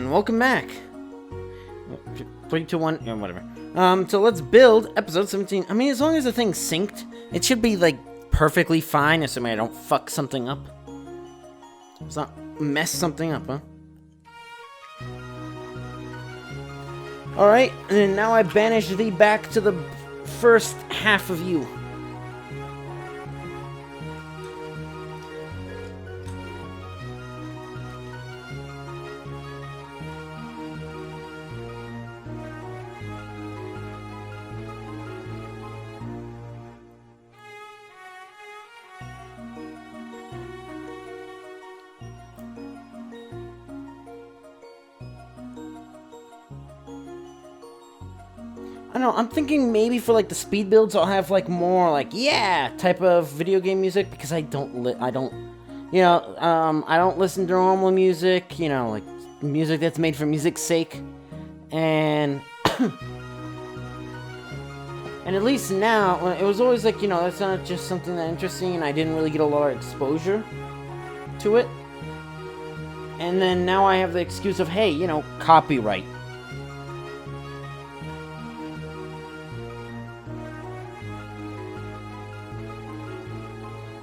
and welcome back. 3, 2, 1, yeah, whatever. So let's build episode 17. I mean, as long as the thing's synced, it should be, like, perfectly fine, assuming I don't fuck something up. Let's not mess something up, huh? Alright, and now I banish thee back to the first half of you. I don't know, I'm thinking maybe for like the speed builds I'll have like more like yeah type of video game music, because I don't listen to normal music, you know, like music that's made for music's sake. And and at least now it was always like, you know, that's not just something that interesting, and I didn't really get a lot of exposure to it. And then now I have the excuse of, hey, you know, copyright.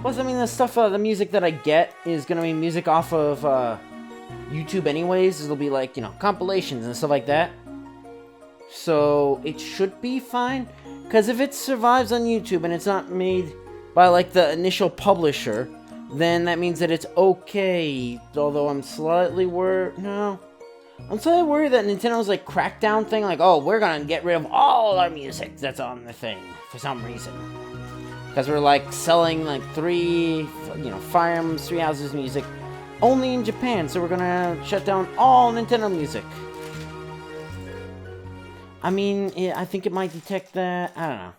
Plus, I mean, the music that I get is gonna be music off of YouTube anyways. It'll be like, you know, compilations and stuff like that. So it should be fine. Because if it survives on YouTube and it's not made by like the initial publisher, then that means that it's okay. Although I'm slightly worried. No. I'm slightly worried that Nintendo's like crackdown thing, like, oh, we're gonna get rid of all our music that's on the thing for some reason. Because we're, like, selling, like, Fire Emblem's Three Houses music only in Japan, so we're gonna shut down all Nintendo music. I mean, I think it might detect that. I don't know.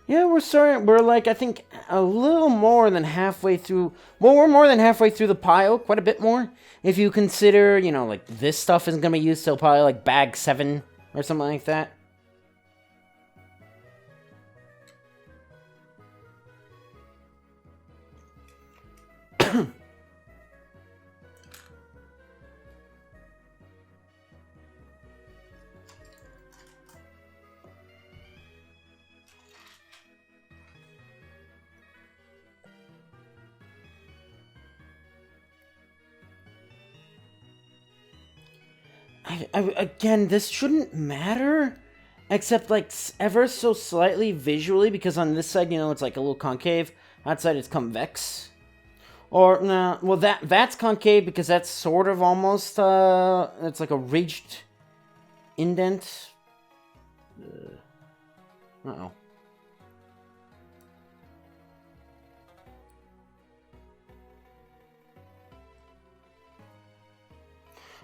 Yeah, we're like, I think, a little more than halfway through. Well, we're more than halfway through the pile, quite a bit more. If you consider, you know, like, this stuff isn't gonna be used till probably, like, bag 7 or something like that. Again, this shouldn't matter, except like ever so slightly visually, because on this side, you know, it's like a little concave. That side, it's convex. Or nah, well, that's concave because that's sort of almost it's like a ridged indent. Uh-oh.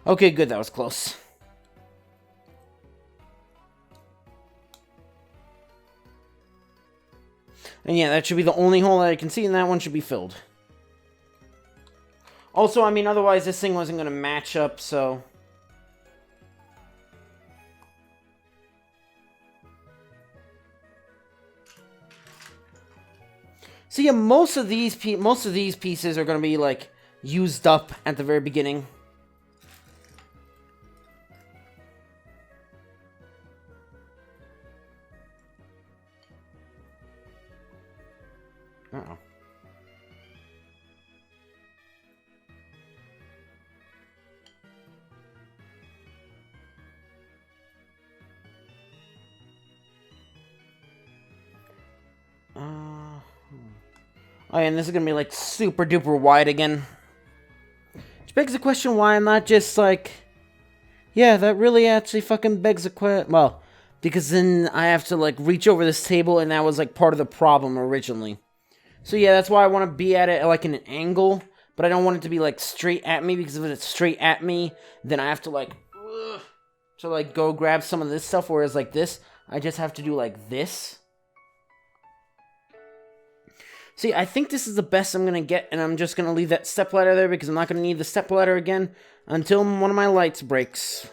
Okay, good, that was close. And yeah, that should be the only hole that I can see, and that one should be filled. Also, I mean, otherwise this thing wasn't going to match up, so... So yeah, most of these pieces are going to be, like, used up at the very beginning. Uh-oh. Oh, yeah, and this is gonna be, like, super duper wide again. Which begs the question why I'm not just, like... Yeah, that really actually fucking begs the question... Well, because then I have to, like, reach over this table, and that was, like, part of the problem originally. So yeah, that's why I want to be at it like in an angle, but I don't want it to be like straight at me, because if it's straight at me, then I have to like to like go grab some of this stuff, whereas like this, I just have to do like this. See, I think this is the best I'm gonna get, and I'm just gonna leave that stepladder there because I'm not gonna need the stepladder again until one of my lights breaks.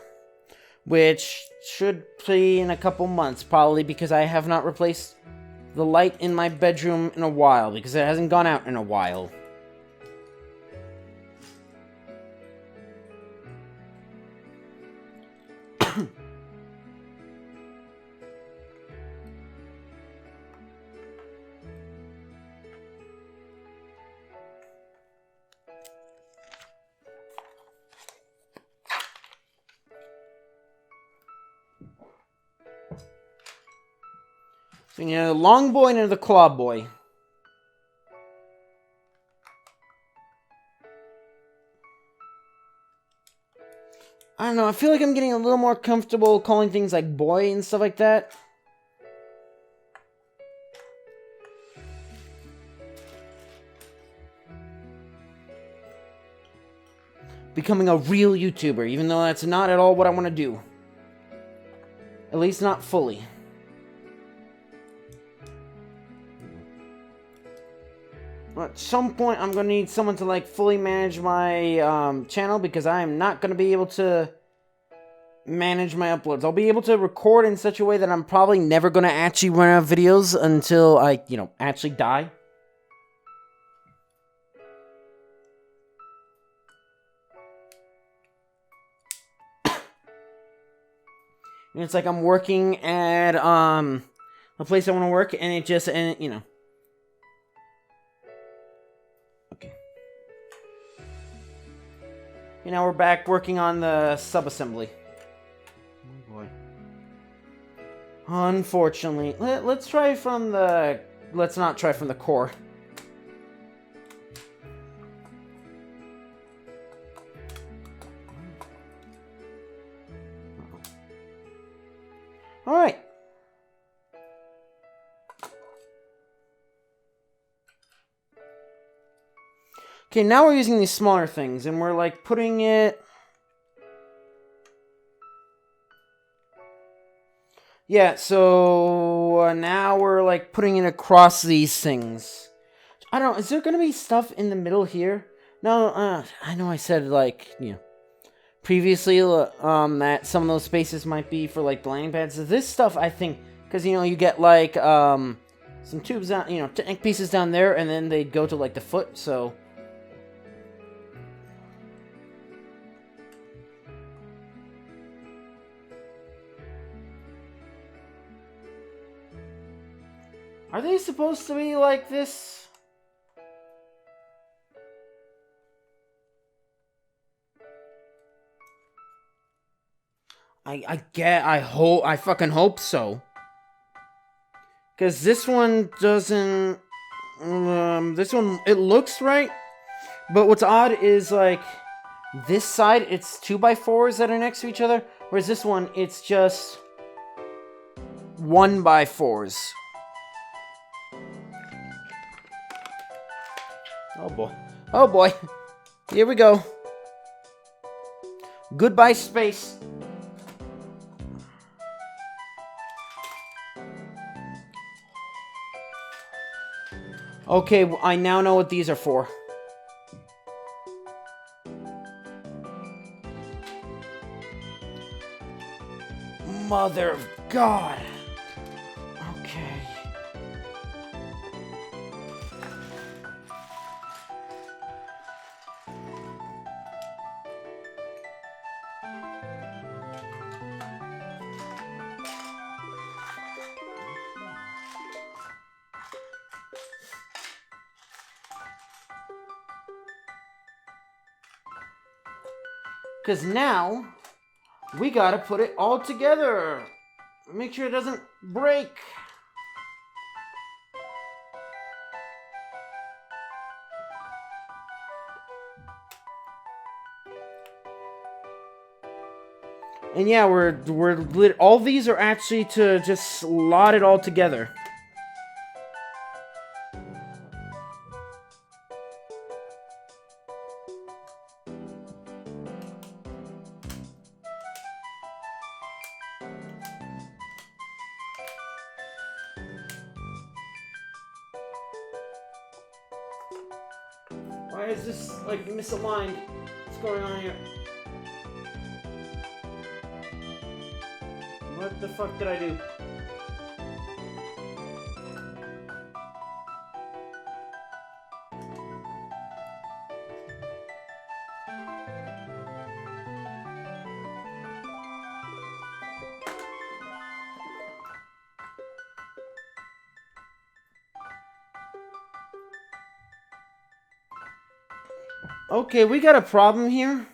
Which should be in a couple months, probably, because I have not replaced the light in my bedroom in a while, because it hasn't gone out in a while. So, you know, the long boy and the claw boy. I don't know, I feel like I'm getting a little more comfortable calling things like boy and stuff like that. Becoming a real YouTuber, even though that's not at all what I want to do. At least not fully. At some point, I'm going to need someone to, like, fully manage my channel, because I am not going to be able to manage my uploads. I'll be able to record in such a way that I'm probably never going to actually run out of videos until I, you know, actually die. And it's like I'm working at, a place I want to work, and it just, and you know. Okay. You know, we're back working on the sub-assembly. Oh boy. Unfortunately. Let's try from the, let's not try from the core. Alright. Okay, now we're using these smaller things, and we're, like, putting it... Yeah, so now we're, like, putting it across these things. I don't know, is there gonna be stuff in the middle here? No, I know I said, like, you know, previously, that some of those spaces might be for, like, the landing pads. So this stuff, I think, because, you know, you get, like, some tubes down, you know, tank pieces down there, and then they go to, like, the foot, so... Are they supposed to be like this? I fucking hope so. Because this one doesn't, this one, it looks right. But what's odd is, like, this side, it's 2x4s that are next to each other. Whereas this one, it's just 1x4s. Oh boy. Oh boy. Here we go. Goodbye, space. Okay, I now know what these are for. Mother of God. Okay. Because now, we gotta put it all together. Make sure it doesn't break. And yeah, all these are actually to just slot it all together. Why is this, like, misaligned? What's going on here? What the fuck did I do? Okay, we got a problem here.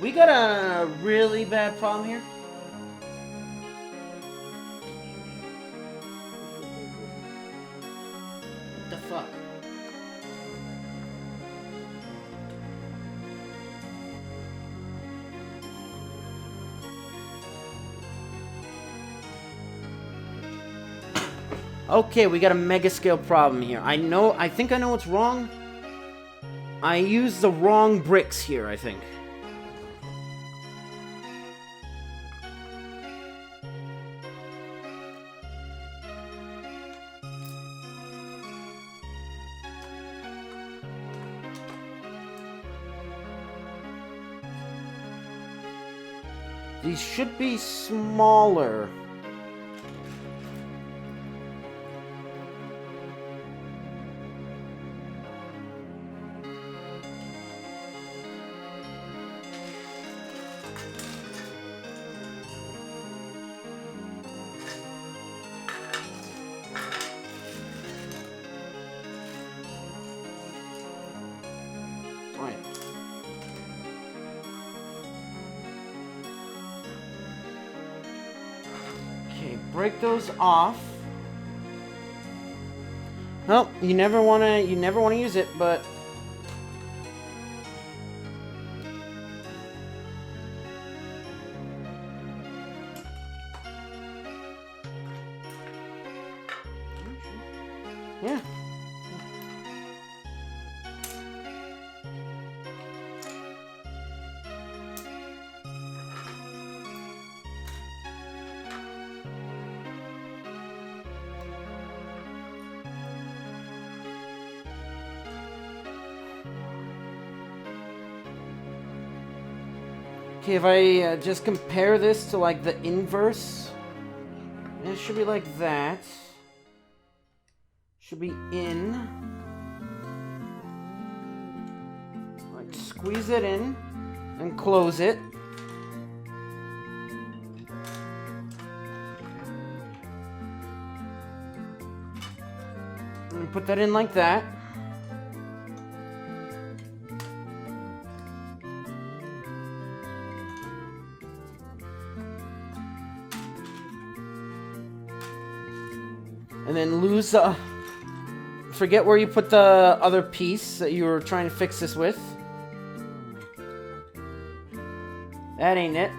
We got a really bad problem here. What the fuck? Okay, we got a mega scale problem here. I think I know what's wrong. I used the wrong bricks here, I think. These should be smaller. Break those off. Well, you never wanna use it, but yeah. Okay, if I just compare this to, like, the inverse, it should be like that. Should be in. Like, squeeze it in and close it. And put that in like that. And then lose, forget where you put the other piece that you were trying to fix this with. That ain't it.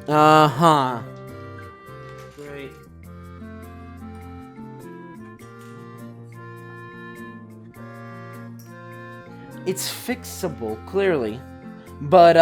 Uh-huh. Great. It's fixable, clearly. But,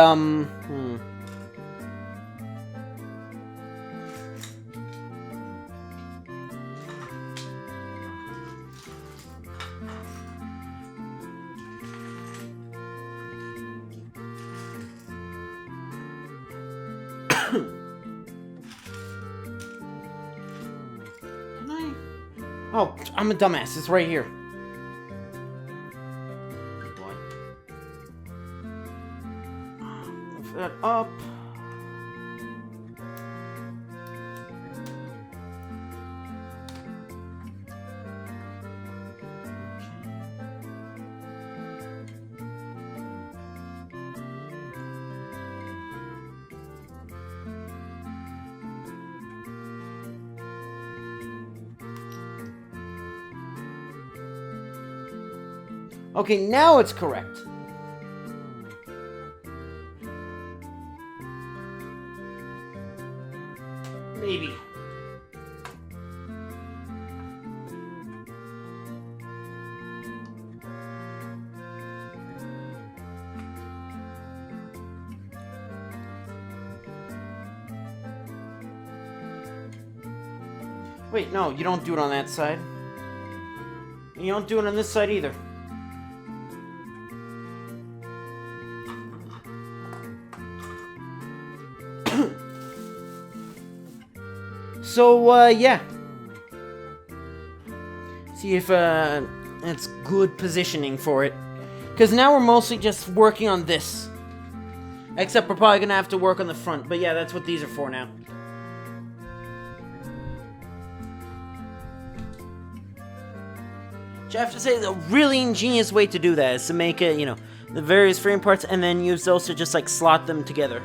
Oh, I'm a dumbass. It's right here. Boy. Lift that up. Okay, now it's correct. Maybe. Wait, no, you don't do it on that side. And you don't do it on this side either. So, yeah. See if, that's good positioning for it. Because now we're mostly just working on this. Except we're probably gonna have to work on the front. But yeah, that's what these are for now. Which I have to say, the really ingenious way to do that is to make it, you know, the various frame parts and then use those to just, like, slot them together.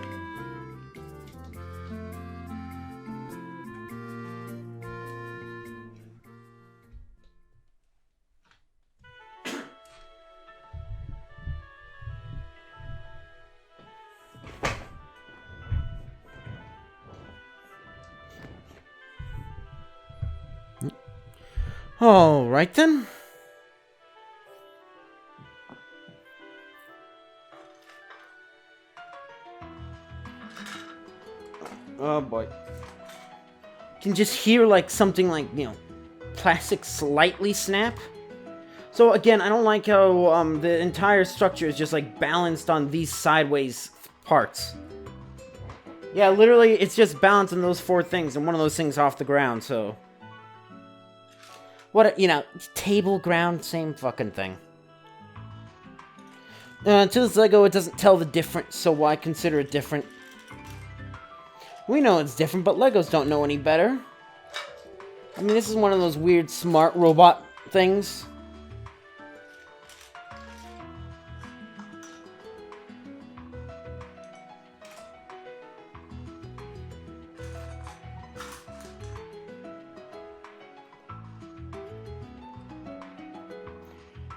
Alright then. Oh boy. You can just hear like something like, you know, plastic slightly snap. So again, I don't like how the entire structure is just like balanced on these sideways parts. Yeah, literally it's just balanced on those four things and one of those things off the ground, so... What, you know, table, ground, same fucking thing. To this Lego, it doesn't tell the difference, so why consider it different? We know it's different, but Legos don't know any better. I mean, this is one of those weird smart robot things.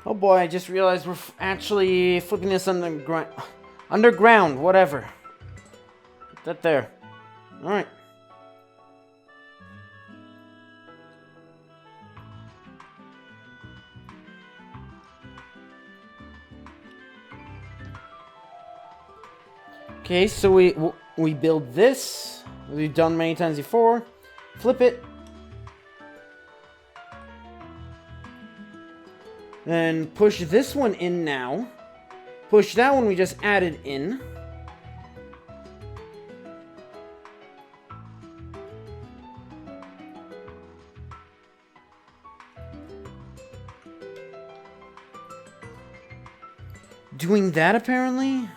Oh boy, I just realized we're actually flipping this underground, whatever. Put that there. Alright. Okay, so we build this. We've done many times before. Flip it. Then push this one in now. Push that one we just added in. Doing that apparently?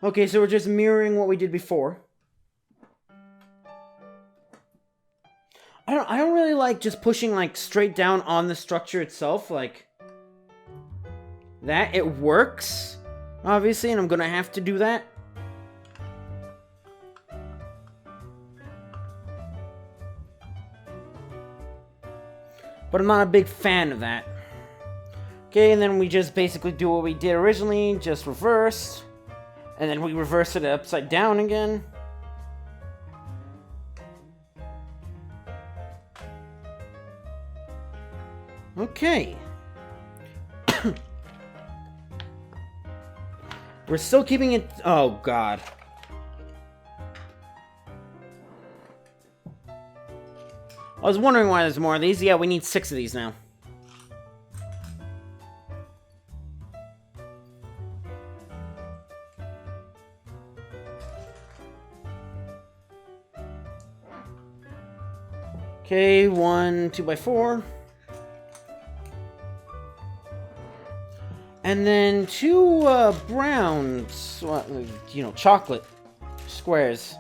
Okay, so we're just mirroring what we did before. I don't really like just pushing like straight down on the structure itself, like that. It works, obviously, and I'm gonna have to do that. But I'm not a big fan of that. Okay, and then we just basically do what we did originally, just reverse, and then we reverse it upside down again. Okay. We're still keeping it... Oh, God. I was wondering why there's more of these. Yeah, we need 6 of these now. Okay, 1 2x4. And then 2 brown, you know, chocolate squares.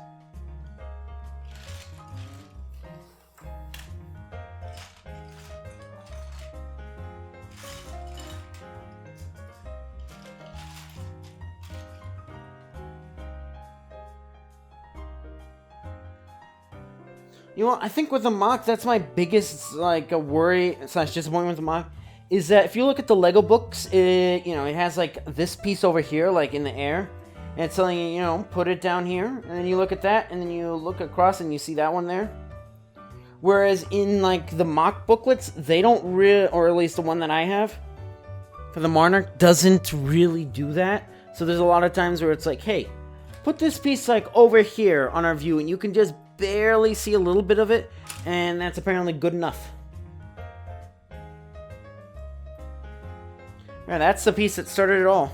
You know, I think with the mock, that's my biggest, like, a worry / disappointment with the mock. Is that if you look at the Lego books, it, you know, it has like this piece over here, like in the air, and it's telling you, you know, put it down here, and then you look at that, and then you look across and you see that one there. Whereas in like the mock booklets, they don't really, or at least the one that I have for the Monarch, doesn't really do that. So there's a lot of times where it's like, hey, put this piece like over here on our view, and you can just barely see a little bit of it, and that's apparently good enough. Yeah, that's the piece that started it all.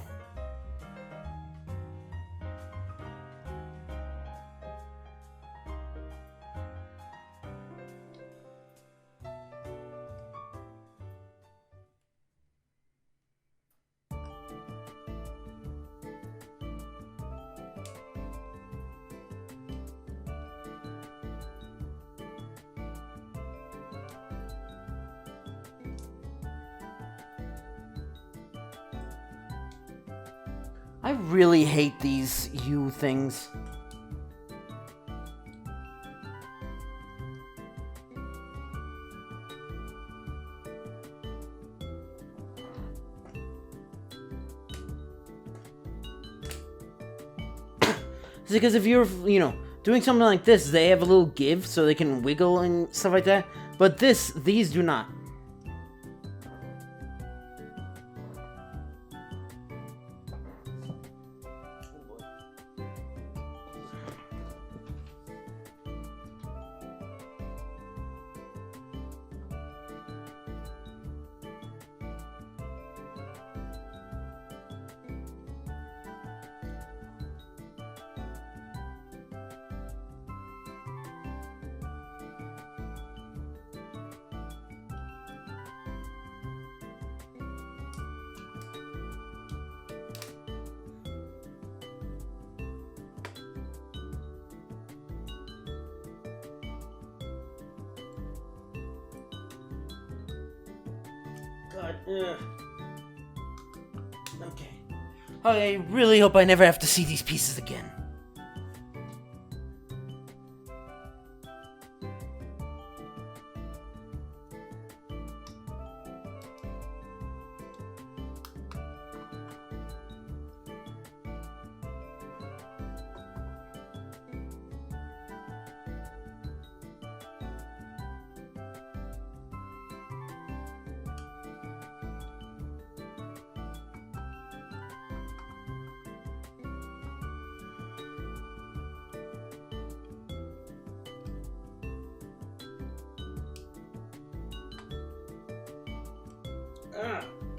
I really hate these U things. It's because if you're, doing something like this, they have a little give so they can wiggle and stuff like that. But these do not. God, okay. I really hope I never have to see these pieces again.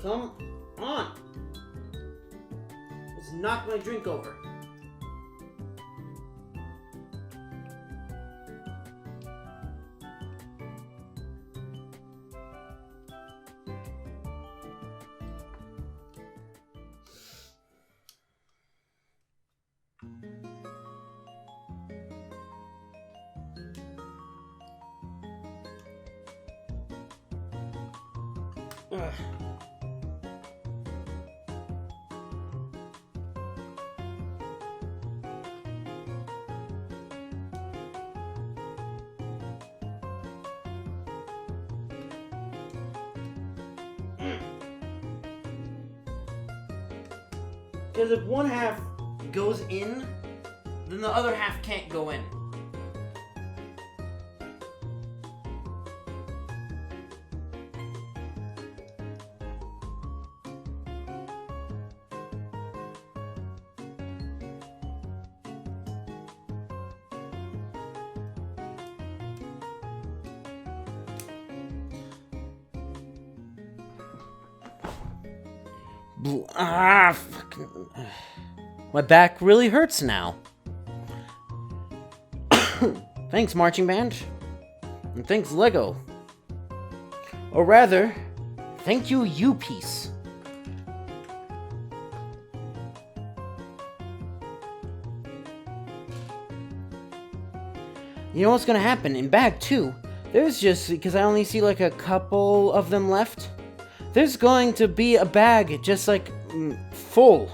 Come on! Let's knock my drink over. Because if one half goes in, then the other half can't go in. Fucking. My back really hurts now. Thanks, marching band. And thanks, Lego. Or rather, thank you, U-Piece. You know what's gonna happen? In bag 2, there's just, because I only see like a couple of them left, there's going to be a bag just like full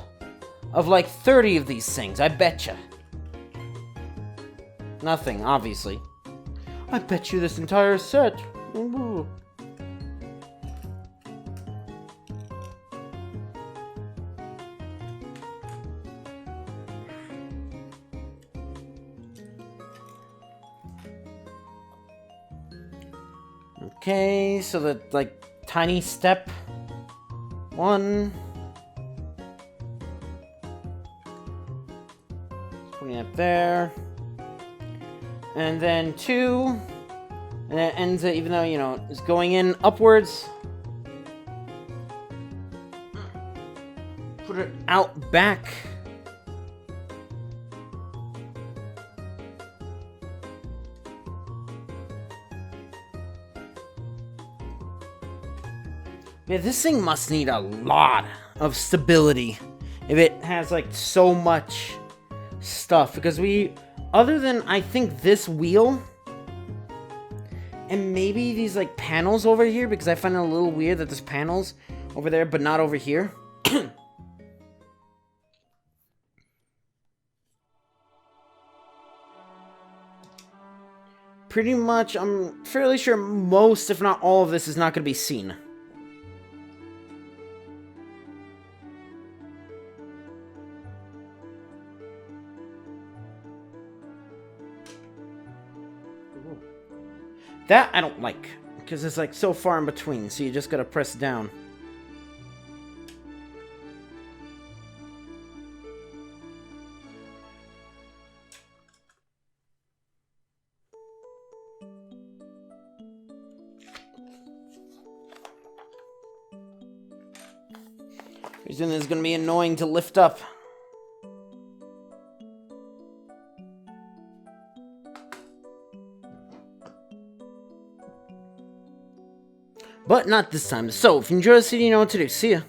of like 30 of these things, I betcha. Nothing, obviously. I bet you this entire set. Ooh. Okay, so the like tiny step. 1. Putting it there. And then 2. And it ends it, even though, you know, it's going in upwards. Put it out back. Yeah, this thing must need a lot of stability if it has, like, so much stuff. Because other than, I think, this wheel, and maybe these, like, panels over here, because I find it a little weird that there's panels over there, but not over here. Pretty much, I'm fairly sure most, if not all of this is not going to be seen. That I don't like, because it's like so far in between, so you just gotta press down. Reason is gonna be annoying to lift up. But not this time. So, if you enjoyed this video, you know what to do. See ya.